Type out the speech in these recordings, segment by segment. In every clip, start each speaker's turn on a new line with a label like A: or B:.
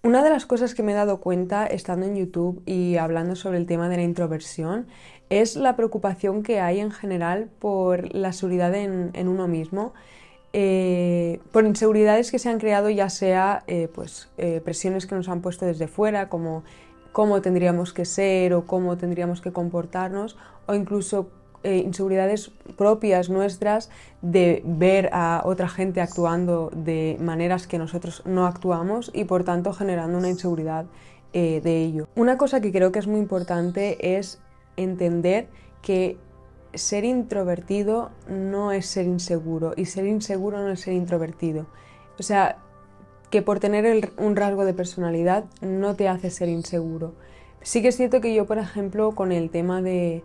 A: Una de las cosas que me he dado cuenta estando en YouTube y hablando sobre el tema de la introversión es la preocupación que hay en general por la seguridad en uno mismo, por inseguridades que se han creado, ya sea presiones que nos han puesto desde fuera, como cómo tendríamos que ser o cómo tendríamos que comportarnos, o incluso inseguridades propias nuestras de ver a otra gente actuando de maneras que nosotros no actuamos y por tanto generando una inseguridad de ello. Una cosa que creo que es muy importante es entender que ser introvertido no es ser inseguro y ser inseguro no es ser introvertido. O sea, que por tener un rasgo de personalidad no te hace ser inseguro. Sí que es cierto que yo, por ejemplo, con el tema de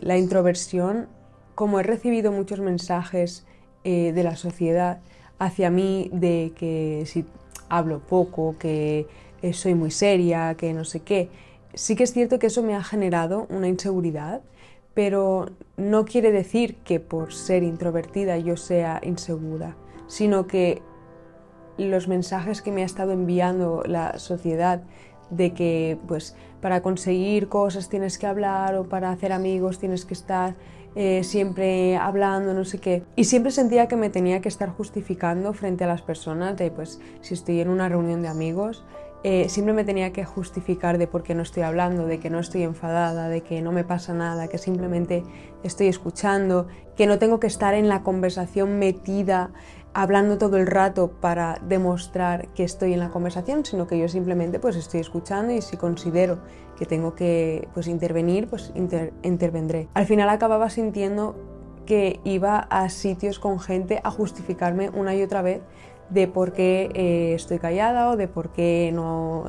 A: la introversión, como he recibido muchos mensajes de la sociedad hacia mí de que si hablo poco, que soy muy seria, que no sé qué, sí que es cierto que eso me ha generado una inseguridad, pero no quiere decir que por ser introvertida yo sea insegura, sino que los mensajes que me ha estado enviando la sociedad de que pues para conseguir cosas tienes que hablar o para hacer amigos tienes que estar siempre hablando, no sé qué. Y siempre sentía que me tenía que estar justificando frente a las personas de pues si estoy en una reunión de amigos, siempre me tenía que justificar de por qué no estoy hablando, de que no estoy enfadada, de que no me pasa nada, que simplemente estoy escuchando, que no tengo que estar en la conversación metida hablando todo el rato para demostrar que estoy en la conversación, sino que yo simplemente pues estoy escuchando y si considero que tengo que pues intervenir, pues intervendré. Al final acababa sintiendo que iba a sitios con gente a justificarme una y otra vez de por qué estoy callada o de por qué no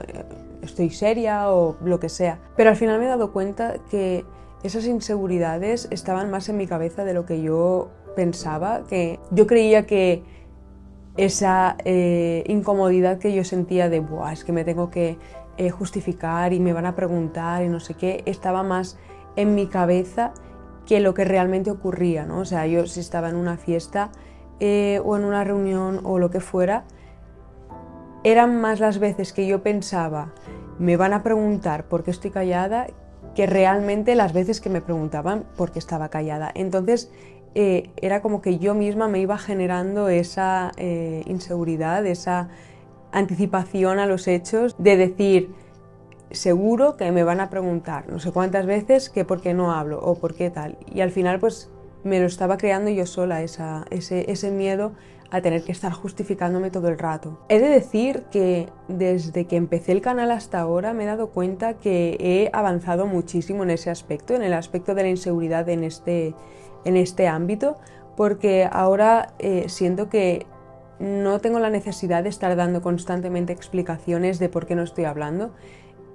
A: estoy seria o lo que sea. Pero al final me he dado cuenta que esas inseguridades estaban más en mi cabeza de lo que yo pensaba, que yo creía que esa incomodidad que yo sentía de, buah, es que me tengo que justificar y me van a preguntar y no sé qué, estaba más en mi cabeza que lo que realmente ocurría, ¿no? O sea, yo si estaba en una fiesta o en una reunión o lo que fuera, eran más las veces que yo pensaba, me van a preguntar por qué estoy callada, que realmente las veces que me preguntaban por qué estaba callada. Entonces, era como que yo misma me iba generando esa inseguridad, esa anticipación a los hechos de decir, seguro que me van a preguntar no sé cuántas veces que por qué no hablo o por qué tal. Y al final pues me lo estaba creando yo sola, ese miedo a tener que estar justificándome todo el rato. He de decir que desde que empecé el canal hasta ahora me he dado cuenta que he avanzado muchísimo en ese aspecto, en el aspecto de la inseguridad en este ámbito, porque ahora siento que no tengo la necesidad de estar dando constantemente explicaciones de por qué no estoy hablando.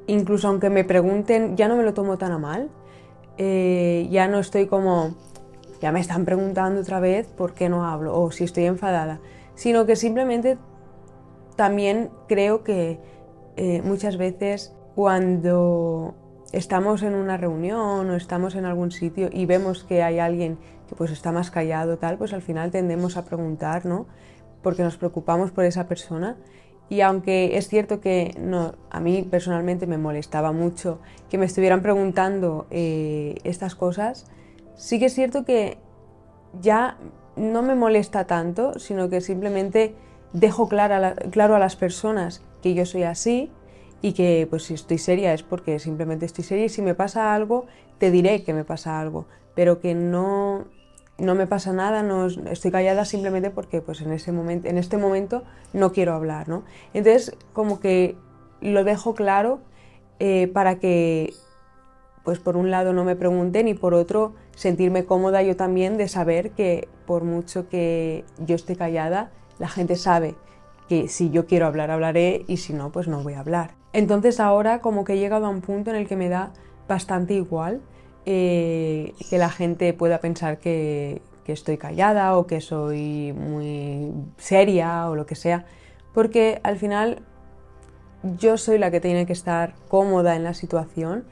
A: Incluso aunque me pregunten, ya no me lo tomo tan a mal, ya no estoy como, ya me están preguntando otra vez por qué no hablo o si estoy enfadada, sino que simplemente también creo que muchas veces cuando estamos en una reunión o estamos en algún sitio y vemos que hay alguien que pues está más callado tal, pues al final tendemos a preguntar, ¿no? Porque nos preocupamos por esa persona. Y aunque es cierto que no, a mí personalmente me molestaba mucho que me estuvieran preguntando estas cosas, sí que es cierto que ya no me molesta tanto, sino que simplemente dejo claro a las personas que yo soy así y que pues si estoy seria es porque simplemente estoy seria y si me pasa algo te diré que me pasa algo, pero que no me pasa nada, no estoy callada simplemente porque pues en este momento no quiero hablar, ¿no? Entonces como que lo dejo claro para que pues por un lado no me pregunten y por otro sentirme cómoda yo también de saber que por mucho que yo esté callada, la gente sabe que si yo quiero hablar, hablaré y si no, pues no voy a hablar. Entonces ahora como que he llegado a un punto en el que me da bastante igual que la gente pueda pensar que estoy callada o que soy muy seria o lo que sea, porque al final yo soy la que tiene que estar cómoda en la situación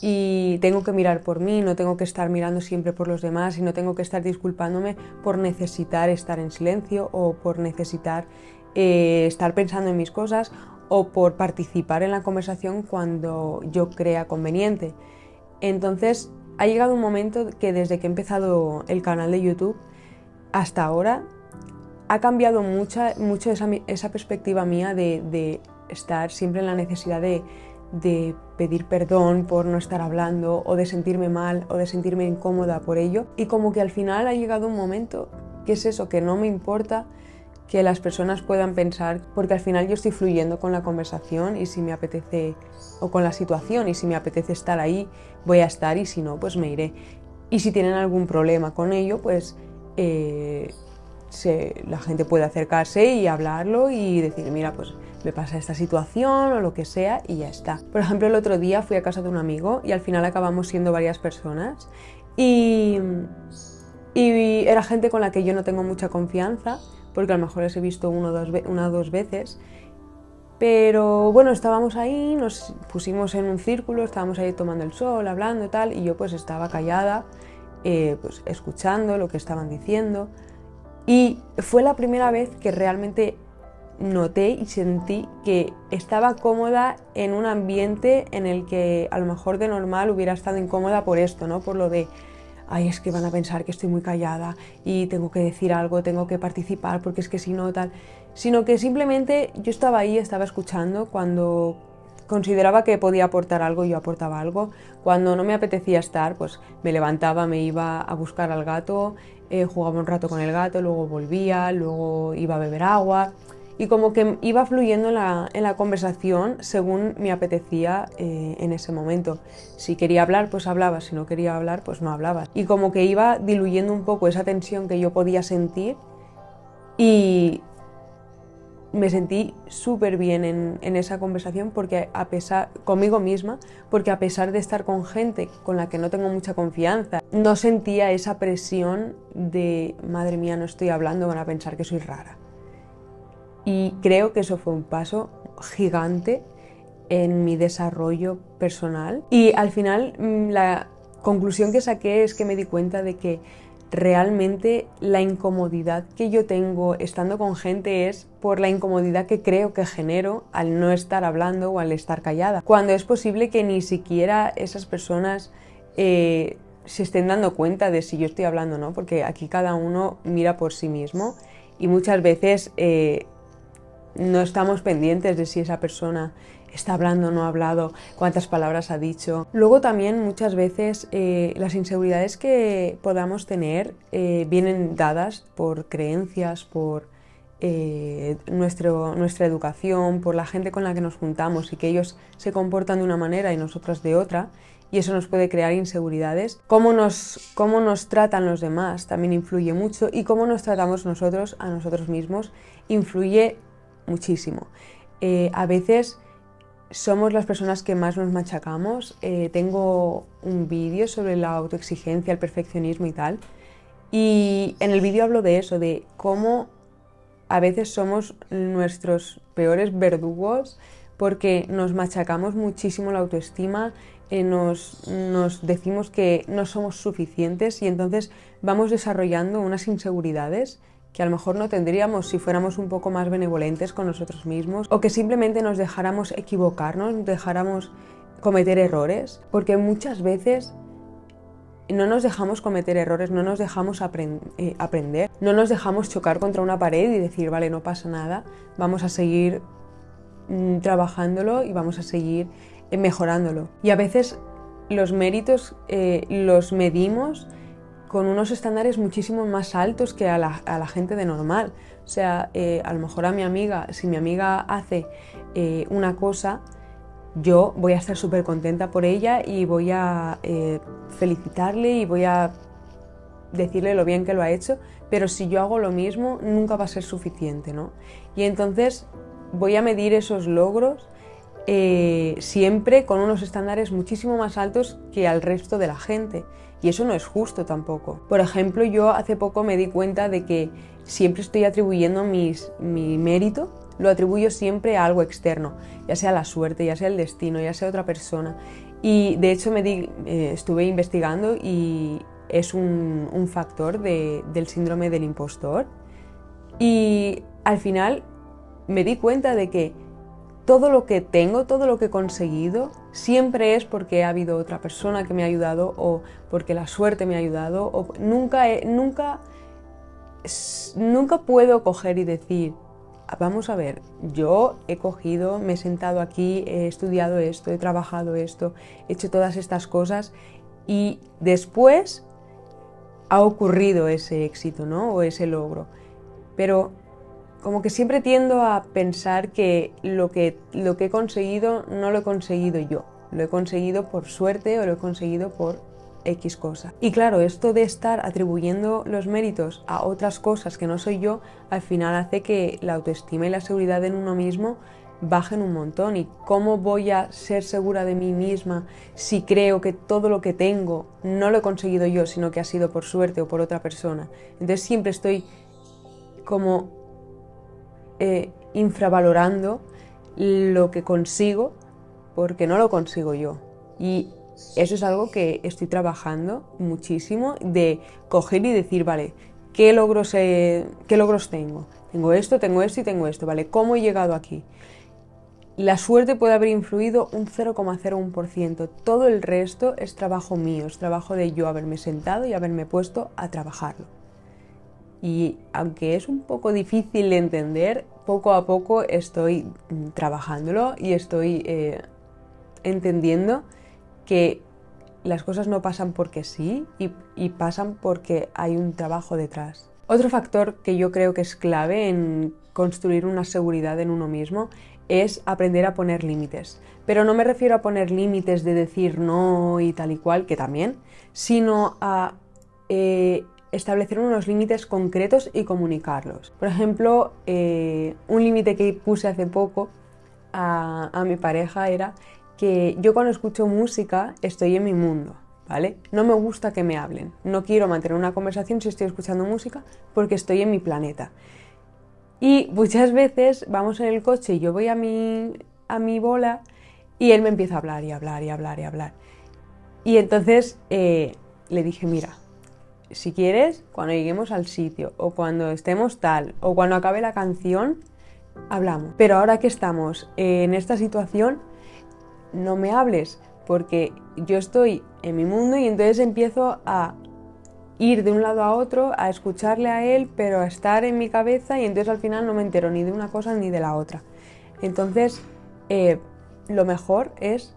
A: y tengo que mirar por mí, no tengo que estar mirando siempre por los demás y no tengo que estar disculpándome por necesitar estar en silencio o por necesitar estar pensando en mis cosas o por participar en la conversación cuando yo crea conveniente. Entonces ha llegado un momento que desde que he empezado el canal de YouTube hasta ahora ha cambiado mucho esa perspectiva mía de estar siempre en la necesidad de pedir perdón por no estar hablando, o de sentirme mal, o de sentirme incómoda por ello. Y como que al final ha llegado un momento que es eso, que no me importa que las personas puedan pensar, porque al final yo estoy fluyendo con la conversación y si me apetece, o con la situación, y si me apetece estar ahí, voy a estar, y si no, pues me iré. Y si tienen algún problema con ello, pues la gente puede acercarse y hablarlo y decir, mira, pues me pasa esta situación o lo que sea, y ya está. Por ejemplo, el otro día fui a casa de un amigo y al final acabamos siendo varias personas y era gente con la que yo no tengo mucha confianza, porque a lo mejor les he visto una o dos veces, pero bueno, estábamos ahí, nos pusimos en un círculo, estábamos ahí tomando el sol, hablando y tal, y yo pues estaba callada, pues escuchando lo que estaban diciendo, y fue la primera vez que realmente noté y sentí que estaba cómoda en un ambiente en el que a lo mejor de normal hubiera estado incómoda por esto, ¿no? Por lo de, ay, es que van a pensar que estoy muy callada y tengo que decir algo, tengo que participar porque es que si no tal, sino que simplemente yo estaba ahí, estaba escuchando. Cuando consideraba que podía aportar algo, yo aportaba algo. Cuando no me apetecía estar, pues me levantaba, me iba a buscar al gato, jugaba un rato con el gato, luego volvía, luego iba a beber agua. Y como que iba fluyendo en la conversación según me apetecía en ese momento. Si quería hablar, pues hablaba, si no quería hablar, pues no hablaba. Y como que iba diluyendo un poco esa tensión que yo podía sentir, y me sentí súper bien en esa conversación, porque conmigo misma, porque a pesar de estar con gente con la que no tengo mucha confianza, no sentía esa presión de, madre mía, no estoy hablando, van a pensar que soy rara. Y creo que eso fue un paso gigante en mi desarrollo personal. Y al final la conclusión que saqué es que me di cuenta de que realmente la incomodidad que yo tengo estando con gente es por la incomodidad que creo que genero al no estar hablando o al estar callada. Cuando es posible que ni siquiera esas personas se estén dando cuenta de si yo estoy hablando o no, porque aquí cada uno mira por sí mismo y muchas veces no estamos pendientes de si esa persona está hablando o no ha hablado, cuántas palabras ha dicho. Luego también muchas veces las inseguridades que podamos tener vienen dadas por creencias, por nuestra educación, por la gente con la que nos juntamos y que ellos se comportan de una manera y nosotras de otra, y eso nos puede crear inseguridades. Cómo nos tratan los demás también influye mucho, y cómo nos tratamos nosotros a nosotros mismos influye muchísimo. A veces somos las personas que más nos machacamos. Tengo un vídeo sobre la autoexigencia, el perfeccionismo y tal, y en el vídeo hablo de eso, de cómo a veces somos nuestros peores verdugos, porque nos machacamos muchísimo la autoestima, nos decimos que no somos suficientes, y entonces vamos desarrollando unas inseguridades que a lo mejor no tendríamos si fuéramos un poco más benevolentes con nosotros mismos, o que simplemente nos dejáramos equivocarnos, dejáramos cometer errores, porque muchas veces no nos dejamos cometer errores, no nos dejamos aprender, no nos dejamos chocar contra una pared y decir, vale, no pasa nada, vamos a seguir trabajándolo y vamos a seguir mejorándolo. Y a veces los méritos los medimos con unos estándares muchísimo más altos que a la gente de normal. O sea, a lo mejor si mi amiga hace una cosa, yo voy a estar súper contenta por ella y voy a felicitarle y voy a decirle lo bien que lo ha hecho, pero si yo hago lo mismo, nunca va a ser suficiente, ¿no? Y entonces voy a medir esos logros siempre con unos estándares muchísimo más altos que al resto de la gente. Y eso no es justo tampoco. Por ejemplo, yo hace poco me di cuenta de que siempre estoy atribuyendo mi mérito, lo atribuyo siempre a algo externo, ya sea la suerte, ya sea el destino, ya sea otra persona. Y de hecho estuve investigando, y es un factor del síndrome del impostor. Y al final me di cuenta de que todo lo que tengo, todo lo que he conseguido, siempre es porque ha habido otra persona que me ha ayudado o porque la suerte me ha ayudado. O nunca puedo coger y decir, vamos a ver, yo he cogido, me he sentado aquí, he estudiado esto, he trabajado esto, he hecho todas estas cosas y después ha ocurrido ese éxito, ¿no? O ese logro. Pero como que siempre tiendo a pensar que lo que he conseguido no lo he conseguido yo, lo he conseguido por suerte o lo he conseguido por X cosa. Y claro, esto de estar atribuyendo los méritos a otras cosas que no soy yo, al final hace que la autoestima y la seguridad en uno mismo bajen un montón. ¿Y cómo voy a ser segura de mí misma si creo que todo lo que tengo no lo he conseguido yo, sino que ha sido por suerte o por otra persona? Entonces siempre estoy como infravalorando lo que consigo porque no lo consigo yo. Y eso es algo que estoy trabajando muchísimo, de coger y decir, vale, ¿qué logros tengo? Tengo esto y tengo esto, ¿vale? ¿Cómo he llegado aquí? La suerte puede haber influido un 0,01%. Todo el resto es trabajo mío, es trabajo de yo haberme sentado y haberme puesto a trabajarlo. Y aunque es un poco difícil de entender, poco a poco estoy trabajándolo y estoy entendiendo que las cosas no pasan porque sí y pasan porque hay un trabajo detrás. Otro factor que yo creo que es clave en construir una seguridad en uno mismo es aprender a poner límites. Pero no me refiero a poner límites de decir no y tal y cual, que también, sino a establecer unos límites concretos y comunicarlos. Por ejemplo, un límite que puse hace poco a mi pareja era que yo cuando escucho música estoy en mi mundo, ¿vale? No me gusta que me hablen, no quiero mantener una conversación si estoy escuchando música porque estoy en mi planeta. Y muchas veces vamos en el coche y yo voy a mi bola y él me empieza a hablar y hablar y hablar y hablar. Y entonces le dije, mira, si quieres, cuando lleguemos al sitio o cuando estemos tal o cuando acabe la canción, hablamos. Pero ahora que estamos en esta situación, no me hables porque yo estoy en mi mundo y entonces empiezo a ir de un lado a otro, a escucharle a él, pero a estar en mi cabeza y entonces al final no me entero ni de una cosa ni de la otra. Entonces, lo mejor es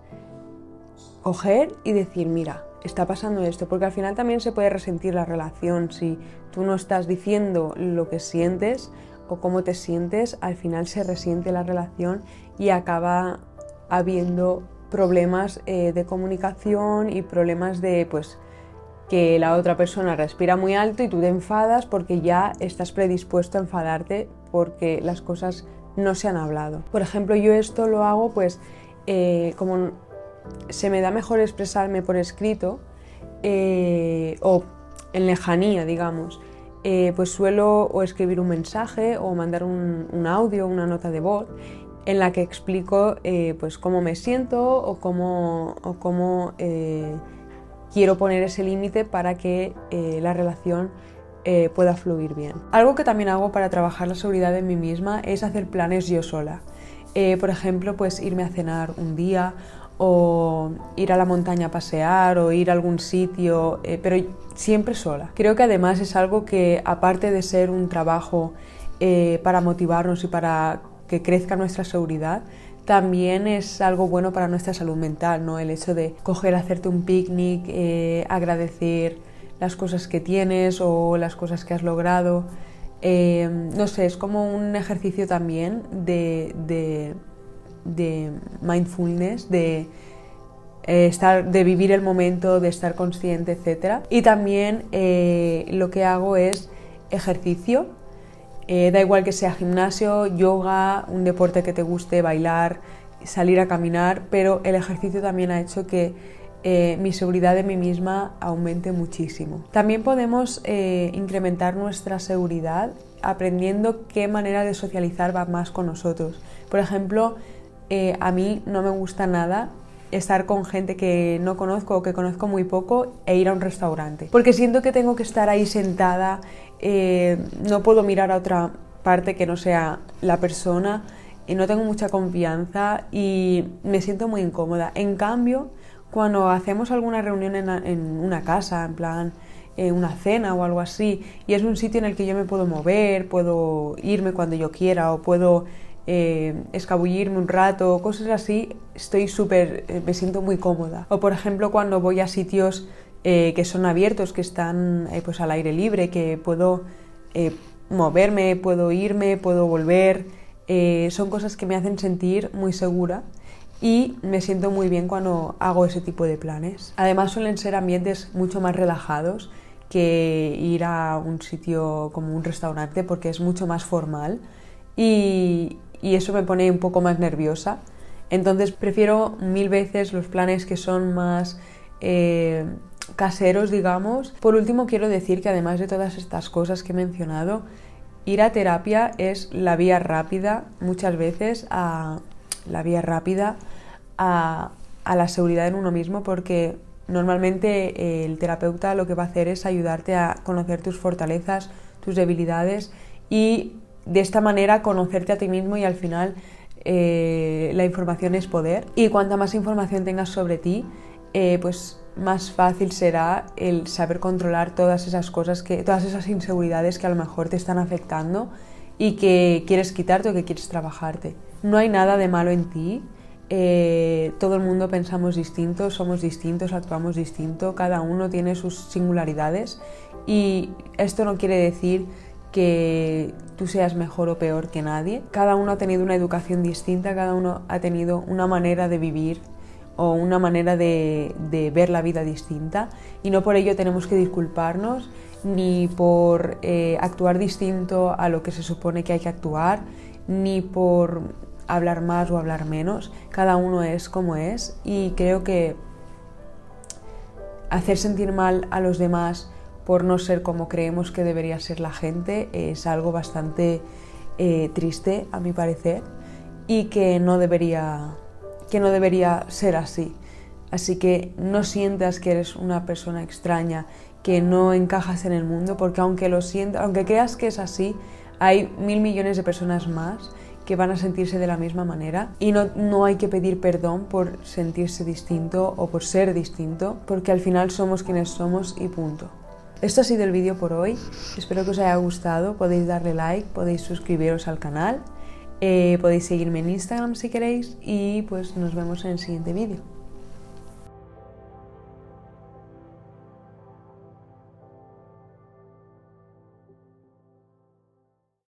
A: coger y decir, mira, está pasando esto, porque al final también se puede resentir la relación. Si tú no estás diciendo lo que sientes o cómo te sientes, al final se resiente la relación y acaba habiendo problemas de comunicación y problemas de pues que la otra persona respira muy alto y tú te enfadas porque ya estás predispuesto a enfadarte porque las cosas no se han hablado. Por ejemplo, yo esto lo hago pues como se me da mejor expresarme por escrito o en lejanía, digamos, pues suelo o escribir un mensaje o mandar un audio, una nota de voz en la que explico pues cómo me siento o cómo quiero poner ese límite para que la relación pueda fluir bien. Algo que también hago para trabajar la seguridad en mí misma es hacer planes yo sola. Por ejemplo, pues irme a cenar un día o ir a la montaña a pasear o ir a algún sitio, pero siempre sola. Creo que además es algo que, aparte de ser un trabajo para motivarnos y para que crezca nuestra seguridad, también es algo bueno para nuestra salud mental, ¿no? El hecho de coger, hacerte un picnic, agradecer las cosas que tienes o las cosas que has logrado. No sé, es como un ejercicio también de mindfulness, de vivir el momento, de estar consciente, etc. Y también lo que hago es ejercicio. Da igual que sea gimnasio, yoga, un deporte que te guste, bailar, salir a caminar, pero el ejercicio también ha hecho que mi seguridad de mí misma aumente muchísimo. También podemos incrementar nuestra seguridad aprendiendo qué manera de socializar va más con nosotros. Por ejemplo, a mí no me gusta nada estar con gente que no conozco o que conozco muy poco e ir a un restaurante, porque siento que tengo que estar ahí sentada, no puedo mirar a otra parte que no sea la persona, y no tengo mucha confianza y me siento muy incómoda. En cambio, cuando hacemos alguna reunión en una casa, en plan una cena o algo así, y es un sitio en el que yo me puedo mover, puedo irme cuando yo quiera o puedo escabullirme un rato, cosas así, me siento muy cómoda. O por ejemplo cuando voy a sitios que son abiertos, que están pues al aire libre, que puedo moverme, puedo irme, puedo volver, son cosas que me hacen sentir muy segura y me siento muy bien cuando hago ese tipo de planes. Además suelen ser ambientes mucho más relajados que ir a un sitio como un restaurante, porque es mucho más formal y eso me pone un poco más nerviosa. Entonces prefiero 1000 veces los planes que son más caseros, digamos. Por último, quiero decir que además de todas estas cosas que he mencionado, ir a terapia es la vía rápida, muchas veces, a la seguridad en uno mismo, porque normalmente el terapeuta lo que va a hacer es ayudarte a conocer tus fortalezas, tus debilidades y de esta manera conocerte a ti mismo, y al final la información es poder, y cuanta más información tengas sobre ti, pues más fácil será el saber controlar todas esas cosas, todas esas inseguridades que a lo mejor te están afectando y que quieres quitarte o que quieres trabajarte. No hay nada de malo en ti, todo el mundo pensamos distinto, somos distintos, actuamos distinto, cada uno tiene sus singularidades y esto no quiere decir que tú seas mejor o peor que nadie. Cada uno ha tenido una educación distinta, cada uno ha tenido una manera de vivir o una manera de ver la vida distinta, y no por ello tenemos que disculparnos ni por actuar distinto a lo que se supone que hay que actuar, ni por hablar más o hablar menos. Cada uno es como es, y creo que hacer sentir mal a los demás por no ser como creemos que debería ser la gente es algo bastante triste, a mi parecer, y que no debería ser así. Así que no sientas que eres una persona extraña, que no encajas en el mundo, porque aunque creas que es así, hay 1000 millones de personas más que van a sentirse de la misma manera, y no hay que pedir perdón por sentirse distinto o por ser distinto, porque al final somos quienes somos y punto. Esto ha sido el vídeo por hoy, espero que os haya gustado. Podéis darle like, podéis suscribiros al canal, podéis seguirme en Instagram si queréis, y pues nos vemos en el siguiente vídeo.